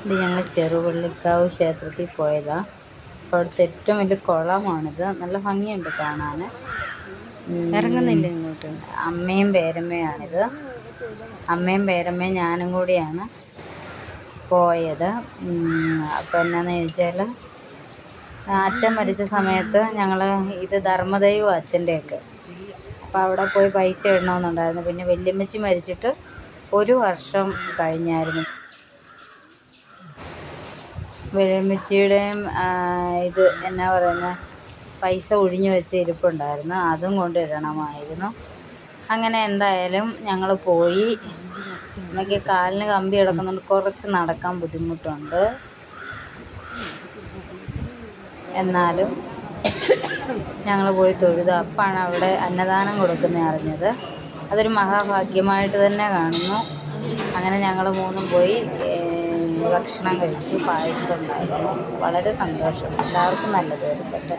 ഇത് ഞങ്ങൾ ചെറുവള്ളിക്കാവ് ക്ഷേത്രത്തിൽ പോയതാണ്. അപ്പോൾ അവിടുത്തെ ഏറ്റവും വലിയ കുളമാണിത്. നല്ല ഭംഗിയുണ്ട് കാണാൻ. ഇറങ്ങുന്നില്ല ഇങ്ങോട്ട്. അമ്മയും പേരമ്മയാണിത്. അമ്മയും പേരമ്മയും ഞാനും കൂടിയാണ് പോയത്. അപ്പോൾ എന്നാന്ന് ചോദിച്ചാൽ അച്ഛൻ മരിച്ച സമയത്ത് ഞങ്ങൾ ഇത് ധർമ്മദൈവം അച്ഛൻ്റെയൊക്കെ. അപ്പോൾ അവിടെ പോയി പൈസ ഇടണമെന്നുണ്ടായിരുന്നു. പിന്നെ വല്യമ്മച്ചി മരിച്ചിട്ട് 1 വർഷം കഴിഞ്ഞായിരുന്നു. വല്യമ്മച്ചിയുടെയും ഇത് എന്നാ പറയുന്നത്, പൈസ ഒഴിഞ്ഞു വെച്ച് ഇരിപ്പുണ്ടായിരുന്നു. അതും കൊണ്ട് ഇടണമായിരുന്നു. അങ്ങനെ എന്തായാലും ഞങ്ങൾ പോയി. എനിക്ക് കാലിന് കമ്പി കിടക്കുന്നുണ്ട്, കുറച്ച് നടക്കാൻ ബുദ്ധിമുട്ടുണ്ട്. എന്നാലും ഞങ്ങൾ പോയി തൊഴുത്. അപ്പാണ് അവിടെ അന്നദാനം കൊടുക്കുന്നത് അറിഞ്ഞത്. അതൊരു മഹാഭാഗ്യമായിട്ട് തന്നെ കാണുന്നു. അങ്ങനെ ഞങ്ങൾ 3 പോയി ഭക്ഷണം കഴിച്ചു. പായസം ഉണ്ടായിരുന്നു. വളരെ സന്തോഷം. എല്ലാവർക്കും നല്ലത് വരുത്തട്ടെ.